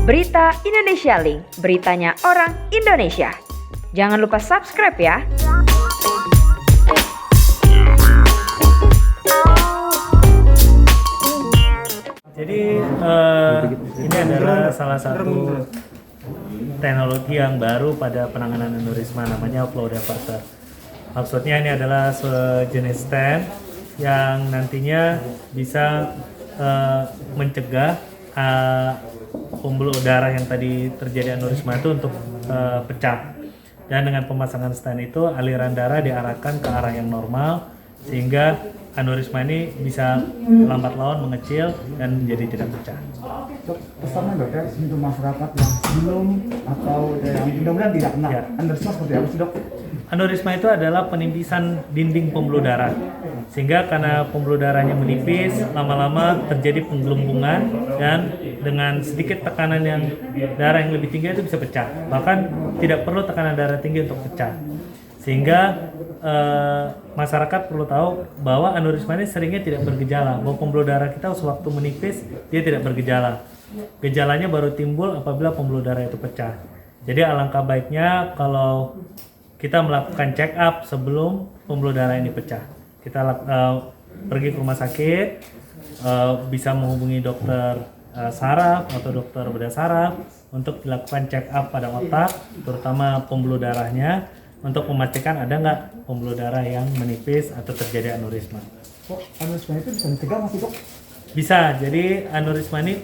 Berita Indonesia Link, beritanya orang Indonesia. Jangan lupa subscribe ya. Jadi ini adalah salah satu teknologi yang baru pada penanganan aneurisma, namanya flow diverter. Maksudnya ini adalah sejenis stent yang nantinya bisa mencegah pembuluh darah yang tadi terjadi aneurisma itu untuk pecah. Dan dengan pemasangan stent itu aliran darah diarahkan ke arah yang normal sehingga aneurisma ini bisa lambat laun mengecil dan menjadi tidak pecah. Dok, pesannya dok ya untuk masyarakat yang belum atau yang mudah-mudahan tidak kena aneurisma seperti apa sih dok? Aneurisma itu adalah penimpisan dinding pembuluh darah, sehingga karena pembuluh darahnya menipis, lama-lama terjadi penggelembungan dan dengan sedikit tekanan yang darah yang lebih tinggi itu bisa pecah. Bahkan tidak perlu tekanan darah tinggi untuk pecah. Sehingga masyarakat perlu tahu bahwa aneurisma ini seringnya tidak bergejala, bahwa pembuluh darah kita sewaktu menipis dia tidak bergejala. Gejalanya baru timbul apabila pembuluh darah itu pecah. Jadi alangkah baiknya kalau kita melakukan check up sebelum pembuluh darah ini pecah. Kita pergi ke rumah sakit, bisa menghubungi dokter saraf atau dokter bedah saraf untuk dilakukan check up pada otak, terutama pembuluh darahnya, untuk memastikan ada nggak pembuluh darah yang menipis atau terjadi aneurisma. Kok aneurisma itu bisa dicegah masih dok? Bisa, jadi aneurisma ini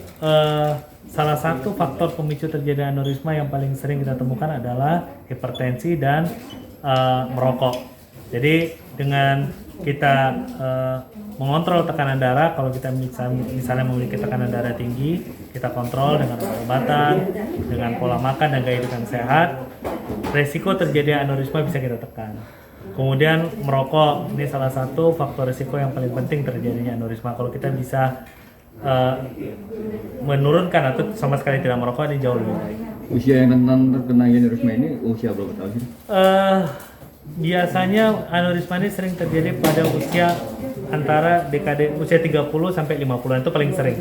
salah satu faktor pemicu terjadi aneurisma yang paling sering kita temukan adalah hipertensi dan merokok. Jadi dengan kita mengontrol tekanan darah, kalau kita misalnya memiliki tekanan darah tinggi, kita kontrol dengan obat-obatan, dengan pola makan dan gaya hidup yang sehat, resiko terjadi aneurisma bisa kita tekan. Kemudian merokok, ini salah satu faktor risiko yang paling penting terjadinya aneurisma. Kalau kita bisa menurunkan atau sama sekali tidak merokok, ini jauh lebih baik. Usia yang rentan terkena aneurisma ini usia berapa tahun sih? Biasanya aneurisma ini sering terjadi pada usia antara dekade usia 30 sampai 50-an, itu paling sering.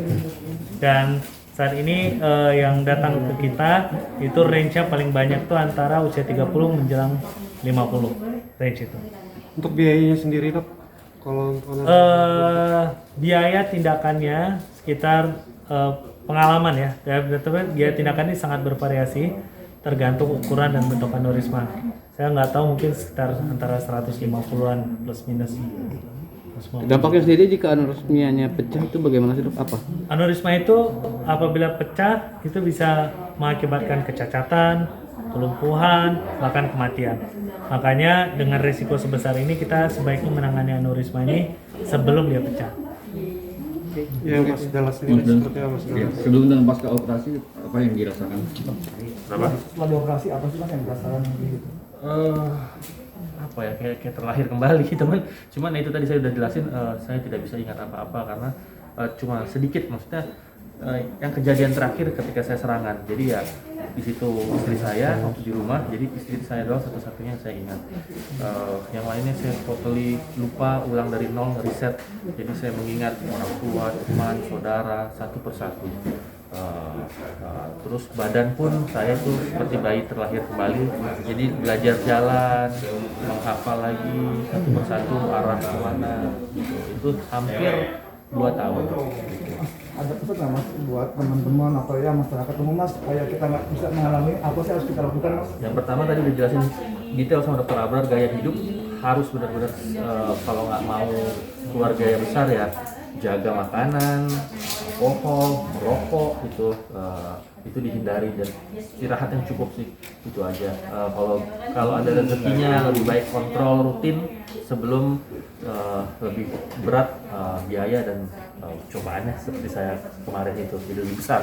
Dan saat ini yang datang ke kita itu range-nya paling banyak tuh antara usia 30 menjelang 50, range itu. Untuk biayanya sendiri dok, kalau biaya tindakannya sekitar pengalaman ya, biaya tindakan ini sangat bervariasi tergantung ukuran dan bentuk aneurisma. Saya nggak tahu, mungkin sekitar antara 150-an plus minus. Dampaknya sendiri jika aneurismanya pecah itu bagaimana sih dok? Apa? Aneurisma itu apabila pecah itu bisa mengakibatkan kecacatan, kelumpuhan, bahkan kematian. Makanya dengan risiko sebesar ini kita sebaiknya menangani aneurisma ini sebelum dia pecah. yang Mas Dallas sendiri seperti apa Mas Dallas? Sebelum dan pasca operasi apa yang dirasakan? Setelah dioperasi apa sih mas yang dirasakan gitu? Apa ya, kayak terlahir kembali cuman itu tadi saya udah jelasin, saya tidak bisa ingat apa-apa karena cuma sedikit, maksudnya yang kejadian terakhir ketika saya serangan. Jadi ya di situ istri saya waktu di rumah, jadi istri saya doang satu-satunya yang saya ingat. Yang lainnya saya totally lupa, ulang dari nol, reset. Jadi saya mengingat orang tua, teman, saudara satu persatu. Terus badan pun saya tuh seperti bayi terlahir kembali, jadi belajar jalan, menghafal lagi satu persatu arah kemana gitu. Itu hampir 2 tahun gitu. Ada pesan nggak mas buat teman-teman atau ya masyarakat umum mas supaya kita nggak bisa mengalami apa sih harus kita lakukan mas? Yang pertama tadi udah jelasin detail sama dokter Abrar, gaya hidup harus benar-benar kalau nggak mau keluarga yang besar ya jaga makanan, alkohol, merokok itu dihindari dan istirahat yang cukup sih, itu aja. Kalau ada rezekinya lebih baik kontrol rutin sebelum lebih berat biaya dan cobaannya seperti saya kemarin itu jadi lebih besar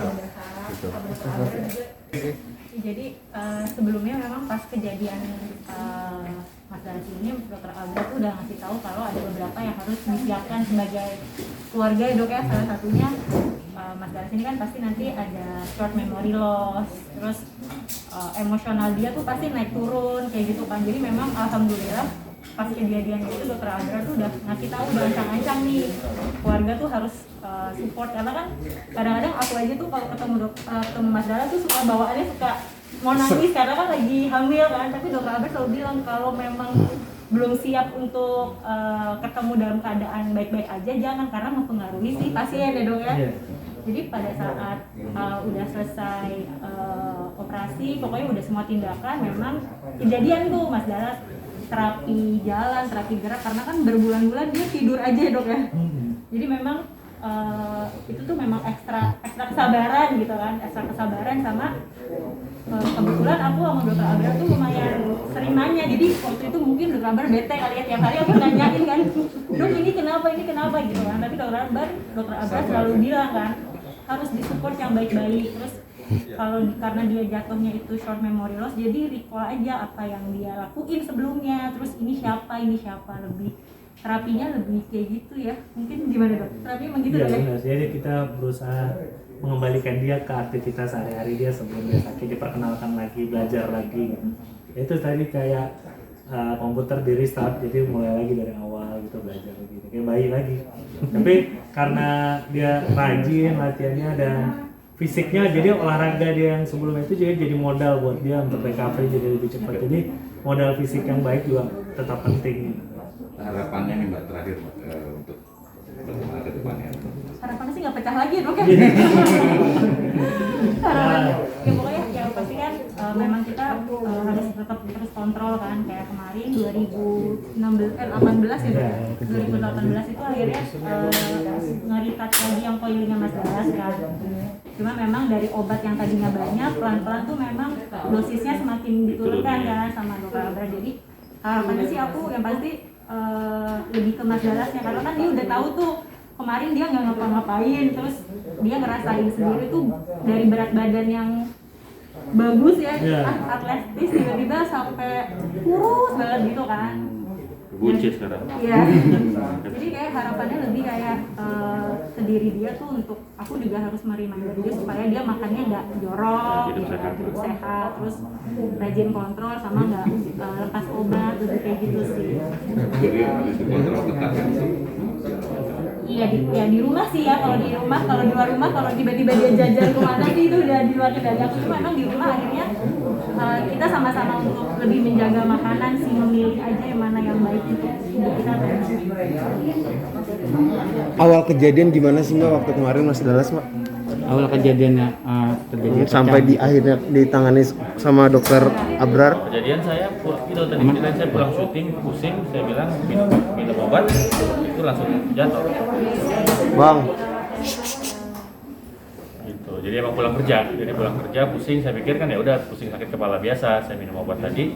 gitu. Jadi sebelumnya memang pas kejadian Mas Dallas ini dokter Abra tuh udah ngasih tahu kalau ada beberapa yang harus disiapkan sebagai keluarga ya dok ya. Salah satunya Mas Dallas ini kan pasti nanti ada short memory loss, terus emosional dia tuh pasti naik turun kayak gitu kan. Jadi memang alhamdulillah pas kejadian itu dokter Abrar tuh udah ngasih tahu, udah ancang-ancang nih keluarga tuh harus support, karena kan kadang-kadang aku aja tuh kalau ketemu Mas Dara tuh suka bawaannya suka mau nangis karena kan lagi hamil kan, tapi dokter Abrar selalu bilang kalau memang belum siap untuk ketemu dalam keadaan baik-baik aja jangan, karena mempengaruhi si pasien ya dok ya. Jadi pada saat udah selesai operasi, pokoknya udah semua tindakan, memang kejadian tuh Mas Dara terapi jalan, terapi gerak, karena kan berbulan-bulan dia tidur aja dok ya. Jadi memang itu tuh memang ekstra kesabaran gitu kan, ekstra kesabaran sama kebetulan aku sama dokter Abrar tuh lumayan sering nanya, jadi waktu itu mungkin dokter Abrar bete kali ya, tiap hari aku nanyain kan, dok ini kenapa gitu kan, tapi dokter Abrar selalu bilang kan harus disupport yang baik-baik, terus kalau karena dia jatuhnya itu short memory loss, jadi recall aja apa yang dia lakuin sebelumnya, terus ini siapa lebih terapinya lebih kayak gitu ya, mungkin gimana dok? Terapi emang gitu Ya, dok ya? benar. Jadi kita berusaha mengembalikan dia ke aktivitas sehari-hari dia sebelum dia sakit, diperkenalkan lagi, belajar lagi. Itu tadi kayak komputer di restart, jadi mulai lagi dari awal gitu, belajar lagi, kayak bayi lagi. Tapi karena dia rajin latihannya dan fisiknya, jadi olahraga dia yang sebelumnya itu jadi modal buat dia untuk recovery jadi lebih cepat. Jadi modal fisik yang baik juga tetap penting. Harapannya nih Mbak terakhir untuk bagaimana ke depannya? Harapannya sih nggak pecah lagi dok ya. Harapannya ya pokoknya yang pasti kan memang kita harus tetap terus kontrol kan, kayak kemarin 2018 ya dok? 2018 itu akhirnya ngerikat lagi yang coilingnya Mas Daras kan. Cuma memang dari obat yang tadinya banyak, pelan-pelan tuh memang dosisnya semakin diturunkan kan sama dokter Abrar. Jadi harapannya sih aku yang pasti lebih ke Mas Darasnya, karena kan dia udah tahu tuh kemarin dia nggak ngapa-ngapain, terus dia ngerasain sendiri tuh dari berat badan yang bagus ya, atletis tiba-tiba sampai kurus banget gitu kan. Buncit sekarang. Iya. Jadi kayak harapannya lebih kayak ke diri dia tuh, untuk aku juga harus merimain dia supaya dia makannya nggak jorok, hidup sehat, terus rajin kontrol sama nggak lepas obat, lebih kayak gitu sih. Jadi harus dikontrol ketat kan? Iya di rumah sih ya, kalau di rumah, kalau di luar rumah, kalau tiba-tiba dia jajan kemana sih itu udah di luar kendali aku. Cuma memang di rumah akhirnya kita sama-sama untuk lebih menjaga makanan sih, memilih aja yang mana yang baik untuk kita. Awal kejadian gimana sih Mbak waktu kemarin Mas Dallas Mbak? Awal kejadiannya terjadi Sampai di akhirnya ditangani sama dokter Abrar. Kejadian saya itu tadi kejadian saya pulang syuting, pusing, saya bilang minum obat, itu langsung jatuh. Bang, Gitu. Jadi emang pulang kerja pusing, saya pikir kan ya udah pusing sakit kepala biasa, saya minum obat tadi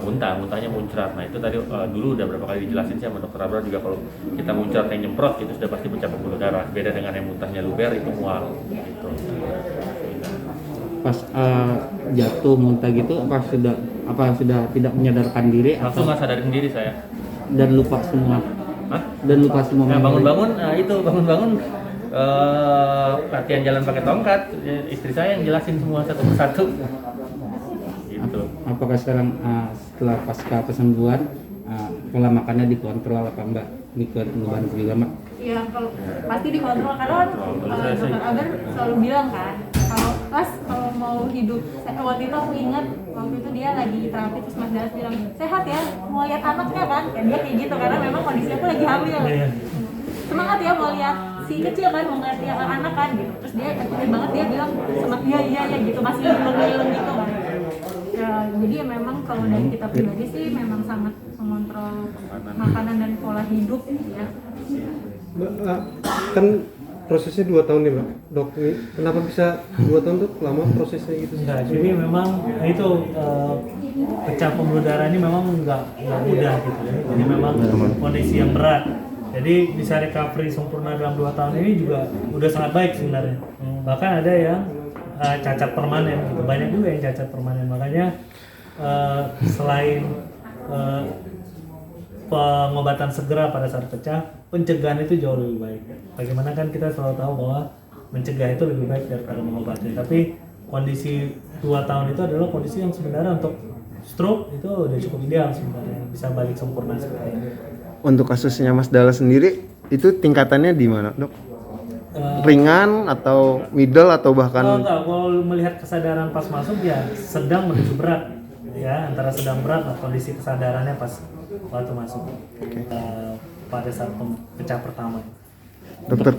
muntahnya muncrat. Nah itu tadi dulu udah berapa kali dijelasin sih sama dokter Abrar juga, kalau kita muncrat yang nyemprot itu sudah pasti pecah pembuluh darah. Beda dengan yang muntahnya luber itu mual gitu. Pas jatuh muntah gitu, apa sudah tidak menyadarkan diri Langsung nggak sadarin diri saya. dan lupa semua. Hah? Dan lupa semua. Nah, memori. bangun-bangun latihan jalan pakai tongkat. Istri saya yang jelasin semua satu persatu. Gitu. Apakah sekarang setelah pasca kesembuhan pola makannya dikontrol apa Mbak? Dibantu juga Mbak? Iya, kalau pasti dikontrol, karena kan dokter Abrar selalu bilang kan, kalau mau hidup, waktu itu aku ingat waktu itu dia lagi terapi, terus Mas Daras bilang sehat ya, mau lihat anaknya kan, dia kayak gitu, karena memang kondisi aku lagi hamil. Semangat ya mau lihat si kecil kan, mau ngeliat dia anak kan gitu, terus dia aktif banget, dia bilang semangat iya gitu, masih leleng gitu kan. Ya, jadi ya memang kalau dari kita pribadi sih memang sangat mengontrol makanan dan pola hidup ya. Mbak, kan prosesnya 2 tahun nih Mbak. Dok, ini kenapa bisa 2 tahun tuh lama prosesnya gitu? Enggak, jadi memang itu pecah pembuluh darah ini memang nggak mudah gitu ya. Jadi memang kondisi yang berat. Jadi bisa recovery sempurna dalam 2 tahun ini juga udah sangat baik sebenarnya. Bahkan ada yang cacat permanen gitu. Banyak juga yang cacat permanen. Makanya selain pengobatan segera pada saat pecah, pencegahan itu jauh lebih baik. Bagaimana kan kita selalu tahu bahwa mencegah itu lebih baik daripada mengobati. Tapi kondisi 2 tahun itu adalah kondisi yang sebenarnya untuk stroke itu udah cukup ideal sebenarnya, bisa balik sempurna seperti ini. Untuk kasusnya Mas Dahlan sendiri itu tingkatannya di mana, Dok? Ringan atau middle atau bahkan Enggak, kalau melihat kesadaran pas masuk ya sedang menuju berat, ya antara sedang berat lah kondisi kesadarannya pas waktu masuk. Pada saat pecah pertama. dokter?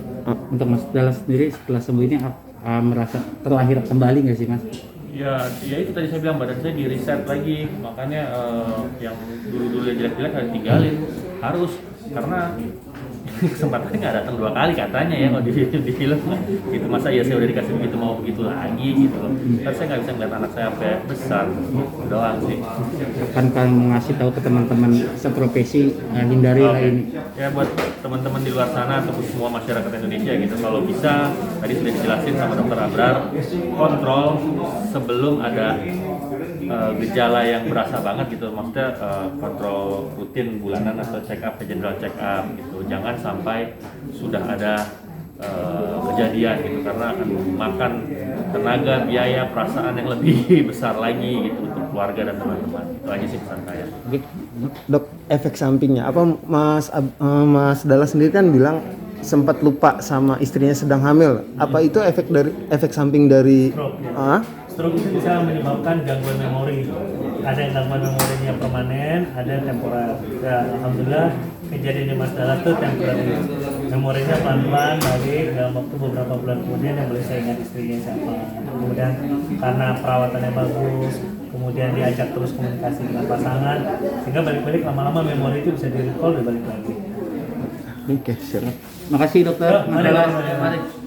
Untuk Mas Dahlan sendiri setelah sembuh ini merasa terlahir kembali nggak sih Mas? Ya itu tadi saya bilang badan saya di reset lagi, makanya yang dulu yang jelek-jelek harus tinggalin, harus, karena kesempatannya nggak datang 2 kali katanya ya kalau di film gitu, masa ya saya udah dikasih begitu mau begitu lagi gitu loh. Terus saya nggak bisa ngeliat anak saya sampai besar, doang sih. Kan ngasih tahu ke teman-teman seprofesi hindari lah ini. Ya buat teman-teman di luar sana ataupun semua masyarakat Indonesia gitu, kalau bisa tadi sudah dijelasin sama Dokter Abrar, kontrol sebelum ada gejala yang berasa banget gitu, maksudnya kontrol rutin bulanan atau check up, general check up gitu, jangan sampai sudah ada kejadian gitu, karena akan memakan tenaga, biaya, perasaan yang lebih besar lagi gitu untuk keluarga dan teman-teman. Itu aja sih pesan saya. Dok, efek sampingnya apa? Mas Dahlan sendiri kan bilang sempat lupa sama istrinya sedang hamil. Apa itu efek samping dari Stroke, ya. Stroke itu bisa menyebabkan gangguan memori. Ada yang gangguan memorinya permanen, ada yang temporer. Ya, alhamdulillah kejadiannya Mas Dahlan itu temporer. Memorinya pelan-pelan balik dalam waktu beberapa bulan kemudian yang boleh saya ingat istrinya siapa. Kemudian karena perawatannya bagus, kemudian diajak terus komunikasi dengan pasangan, sehingga balik-balik lama-lama memori itu bisa di-recall dan balik lagi. Oke, siap. Makasih dokter. Mari.